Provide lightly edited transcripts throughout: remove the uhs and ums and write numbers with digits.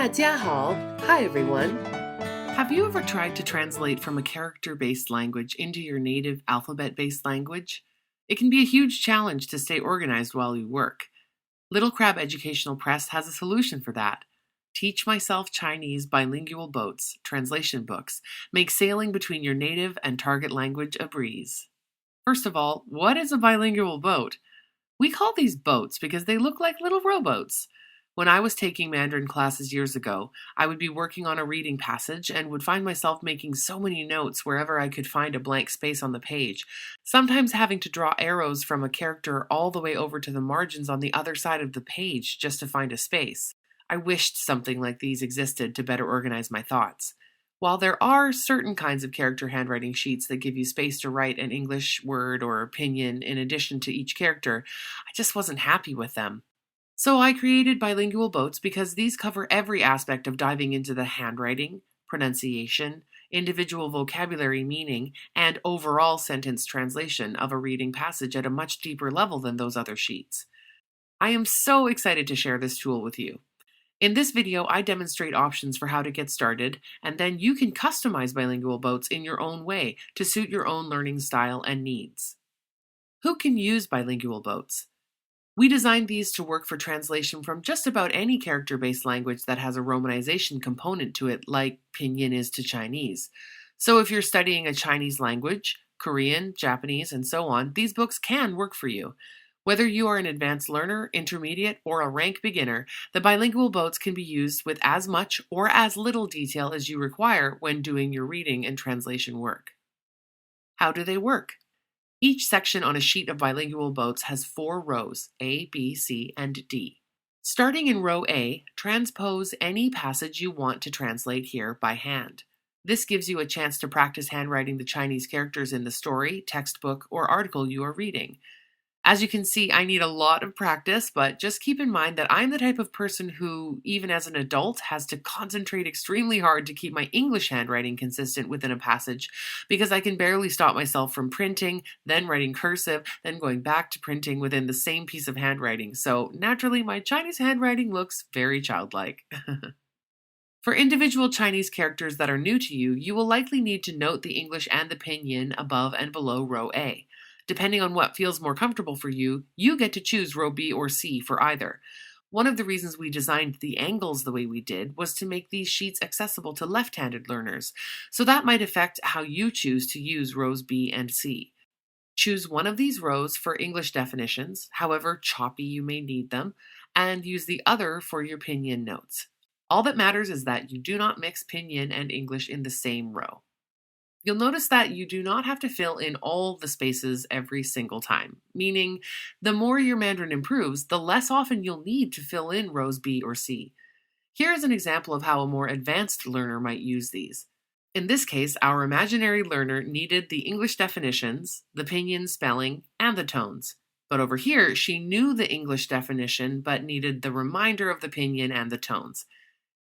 大家好. Hi everyone. Have you ever tried to translate from a character-based language into your native alphabet-based language? It can be a huge challenge to stay organized while you work. Little Crab Educational Press has a solution for that. Teach Myself Chinese Bilingual Boats translation books make sailing between your native and target language a breeze. First of all, what is a bilingual boat? We call these boats because they look like little rowboats. When I was taking Mandarin classes years ago, I would be working on a reading passage and would find myself making so many notes wherever I could find a blank space on the page, sometimes having to draw arrows from a character all the way over to the margins on the other side of the page just to find a space. I wished something like these existed to better organize my thoughts. While there are certain kinds of character handwriting sheets that give you space to write an English word or opinion in addition to each character, I just wasn't happy with them. So I created bilingual boats because these cover every aspect of diving into the handwriting, pronunciation, individual vocabulary meaning, and overall sentence translation of a reading passage at a much deeper level than those other sheets. I am so excited to share this tool with you. In this video, I demonstrate options for how to get started, and then you can customize bilingual boats in your own way to suit your own learning style and needs. Who can use bilingual boats? We designed these to work for translation from just about any character-based language that has a romanization component to it, like Pinyin is to Chinese. So if you're studying a Chinese language, Korean, Japanese, and so on, these books can work for you. Whether you are an advanced learner, intermediate, or a rank beginner, the bilingual boats can be used with as much or as little detail as you require when doing your reading and translation work. How do they work? Each section on a sheet of bilingual boats has 4 rows, A, B, C, and D. Starting in row A, transpose any passage you want to translate here by hand. This gives you a chance to practice handwriting the Chinese characters in the story, textbook, or article you are reading. As you can see, I need a lot of practice, but just keep in mind that I'm the type of person who, even as an adult, has to concentrate extremely hard to keep my English handwriting consistent within a passage because I can barely stop myself from printing, then writing cursive, then going back to printing within the same piece of handwriting. So naturally, my Chinese handwriting looks very childlike. For individual Chinese characters that are new to you, you will likely need to note the English and the pinyin above and below row A. Depending on what feels more comfortable for you, you get to choose row B or C for either. One of the reasons we designed the angles the way we did was to make these sheets accessible to left-handed learners, so that might affect how you choose to use rows B and C. Choose one of these rows for English definitions, however choppy you may need them, and use the other for your pinyin notes. All that matters is that you do not mix pinyin and English in the same row. You'll notice that you do not have to fill in all the spaces every single time, meaning the more your Mandarin improves, the less often you'll need to fill in rows B or C. Here is an example of how a more advanced learner might use these. In this case, our imaginary learner needed the English definitions, the pinyin spelling, and the tones. But over here, she knew the English definition but needed the reminder of the pinyin and the tones.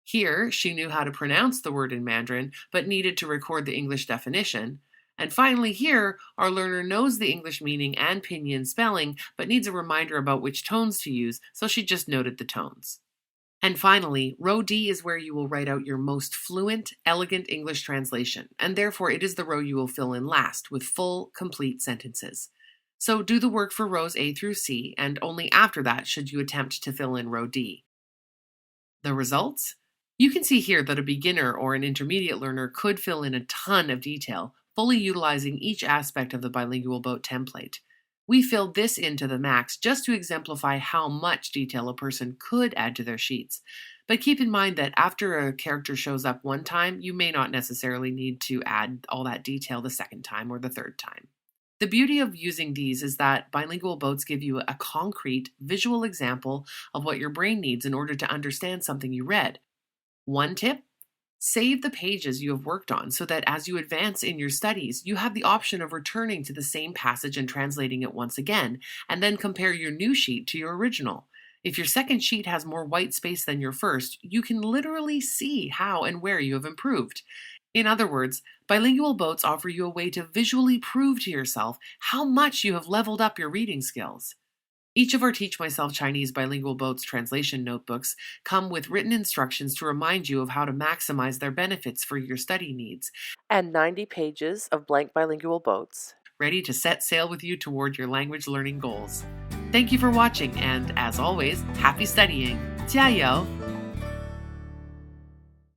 Here, she knew how to pronounce the word in Mandarin, but needed to record the English definition. And finally here, our learner knows the English meaning and pinyin spelling, but needs a reminder about which tones to use, so she just noted the tones. And finally, row D is where you will write out your most fluent, elegant English translation, and therefore it is the row you will fill in last, with full, complete sentences. So do the work for rows A through C, and only after that should you attempt to fill in row D. The results? You can see here that a beginner or an intermediate learner could fill in a ton of detail, fully utilizing each aspect of the bilingual boat template. We filled this in to the max just to exemplify how much detail a person could add to their sheets. But keep in mind that after a character shows up one time, you may not necessarily need to add all that detail the second time or the third time. The beauty of using these is that bilingual boats give you a concrete, visual example of what your brain needs in order to understand something you read. One tip: save the pages you have worked on so that as you advance in your studies, you have the option of returning to the same passage and translating it once again, and then compare your new sheet to your original. If your second sheet has more white space than your first, you can literally see how and where you have improved. In other words, bilingual boats offer you a way to visually prove to yourself how much you have leveled up your reading skills. Each of our Teach Myself Chinese Bilingual Boats translation notebooks come with written instructions to remind you of how to maximize their benefits for your study needs, and 90 pages of blank bilingual boats. ready to set sail with you toward your language learning goals. Thank you for watching, and as always, happy studying! 加油!